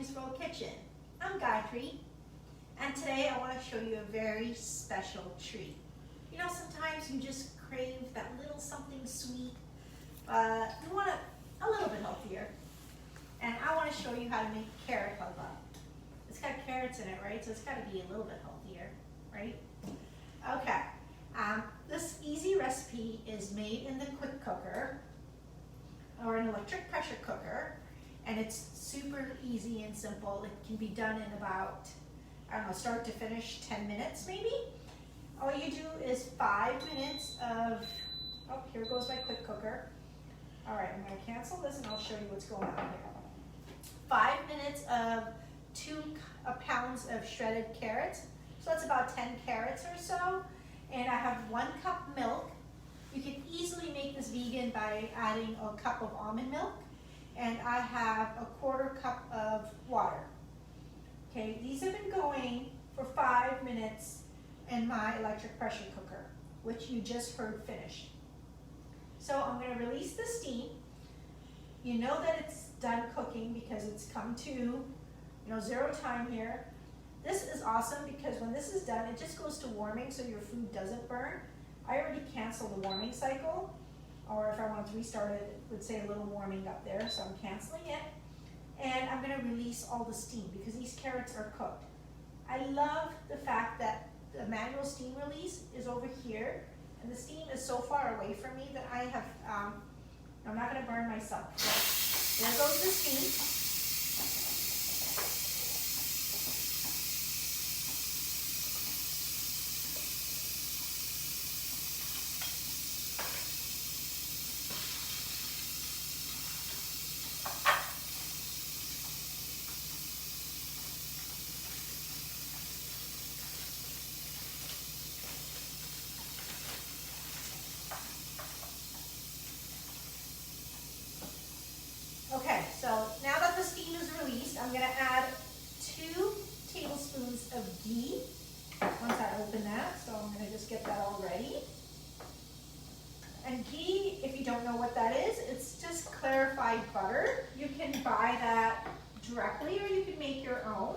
Gayatri's World Kitchen. I'm Gayatri, and today I want to show you a very special treat. You know, sometimes you just crave that little something sweet, but you want it a little bit healthier. And I want to show you how to make carrot halwa. It's got carrots in it, right? So it's got to be a little bit healthier, right? Okay. This easy recipe is made in the quick cooker or an electric pressure cooker, and it's super easy and simple. It can be done in about, I don't know, start to finish 10 minutes maybe. All you do is 5 minutes of, oh, here goes my quick cooker. All right, I'm going to cancel this and I'll show you what's going on here. 5 minutes of 2 pounds of shredded carrots. So that's about 10 carrots or so. And I have 1 cup milk. You can easily make this vegan by adding a cup of almond milk. And I have a 1/4 cup of water. Okay, these have been going for 5 minutes in my electric pressure cooker, which you just heard finish. So I'm going to release the steam. You know that it's done cooking because it's come to 0 time here. This is awesome because when this is done, it just goes to warming so your food doesn't burn. I already canceled the warming cycle, or if I wanted to restart it, it would say a little warming up there, so I'm canceling it. And I'm going to release all the steam because these carrots are cooked. I love the fact that the manual steam release is over here, and the steam is so far away from me that I have, I'm not going to burn myself. So there goes the steam. Okay, so now that the steam is released, I'm going to add 2 tablespoons of ghee once I open that. So I'm going to just get that all ready. And ghee, if you don't know what that is, it's just clarified butter. You can buy that directly or you can make your own.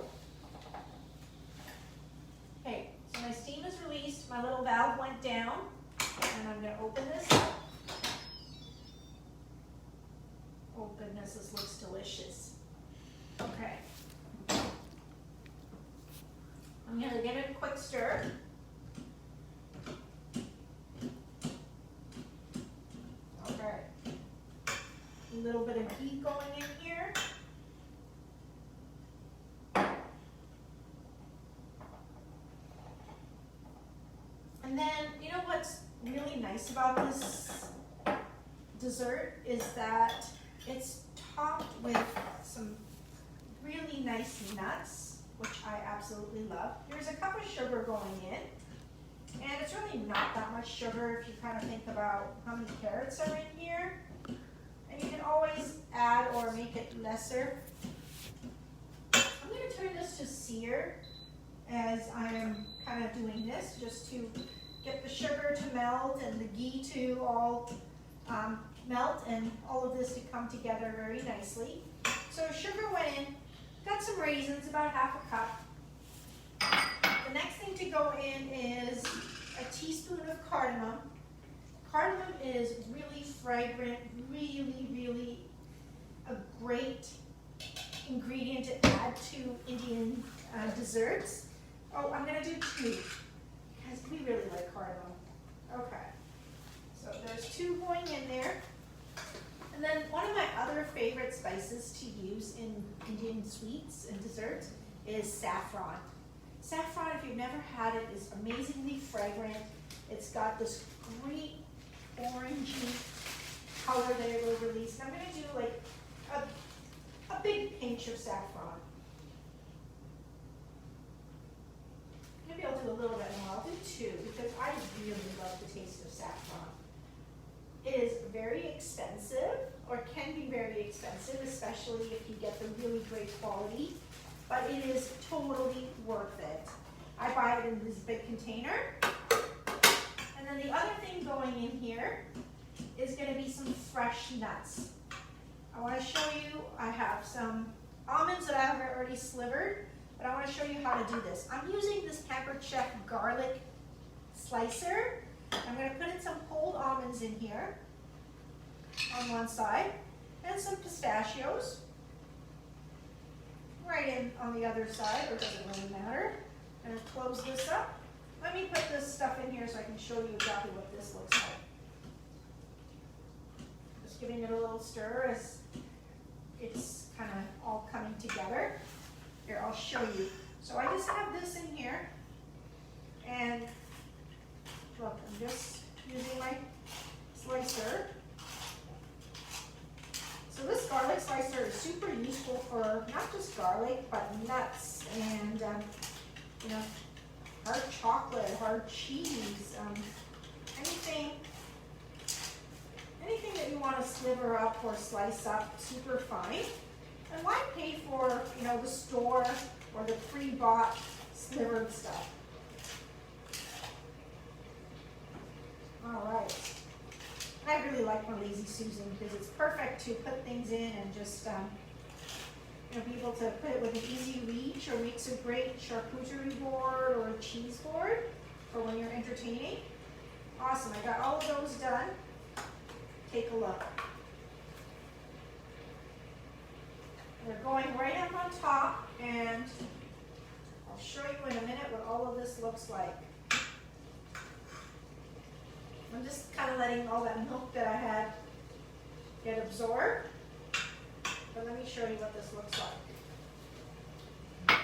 Okay, so my steam is released, my little valve went down, and I'm going to open this up. Oh goodness, this looks delicious. Okay. I'm going to give it a quick stir. Okay. A little bit of ghee going in here. And then, you know what's really nice about this dessert is that it's topped with some really nice nuts, which I absolutely love. There's a cup of sugar going in, and it's really not that much sugar if you kind of think about how many carrots are in here. And you can always add or make it lesser. I'm going to turn this to sear as I am kind of doing this, just to get the sugar to melt and the ghee to all melt and all of this to come together very nicely. So sugar went in, got some raisins, about 1/2 cup. The next thing to go in is a teaspoon of cardamom. Cardamom is really fragrant, really a great ingredient to add to Indian desserts. Oh, I'm going to do 2 because we really like cardamom. Okay, so there's 2 going in there. And then one of my other favorite spices to use in Indian sweets and desserts is saffron. Saffron, if you've never had it, is amazingly fragrant. It's got this great orangey color that it will release. And I'm going to do like a big pinch of saffron. Maybe I'll do a little bit more. I'll do 2 because I really love the taste of saffron. It is very expensive, or can be very expensive, especially if you get the really great quality, but it is totally worth it. I buy it in this big container. And then the other thing going in here is going to be some fresh nuts. I want to show you, I have some almonds that I have already slivered, but I want to show you how to do this. I'm using this Pampered Chef garlic slicer. I'm going to put in some pulled almonds in here on one side and some pistachios right in on the other side, or it doesn't really matter. I'm going to close this up. Let me put this stuff in here so I can show you exactly what this looks like. Just giving it a little stir as it's kind of all coming together. Here, I'll show you. So I just have this in here, and look, I'm just using my slicer. So this garlic slicer is super useful for not just garlic, but nuts and you know, hard chocolate, hard cheese, anything that you want to sliver up or slice up, super fine. And why pay for, you know, the store or the pre-bought slivered stuff? All right. I really like my Lazy Susan because it's perfect to put things in and just you know, be able to put it with an easy reach, or makes a great charcuterie board or a cheese board for when you're entertaining. Awesome, I got all of those done. Take a look. They're going right up on top, and I'll show you in a minute what all of this looks like. I'm just kind of letting all that milk that I had get absorbed. But let me show you what this looks like.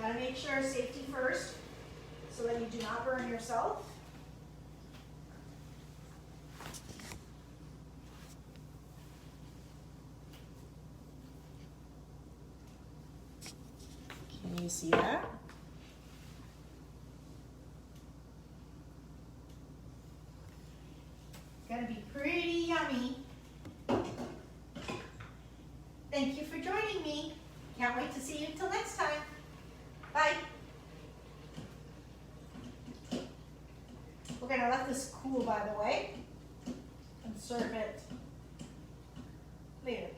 Gotta make sure safety first so that you do not burn yourself. Can you see that? Gonna be pretty yummy. Thank you for joining me. Can't wait to see you until next time. Bye. We're gonna let this cool, by the way, and serve it later.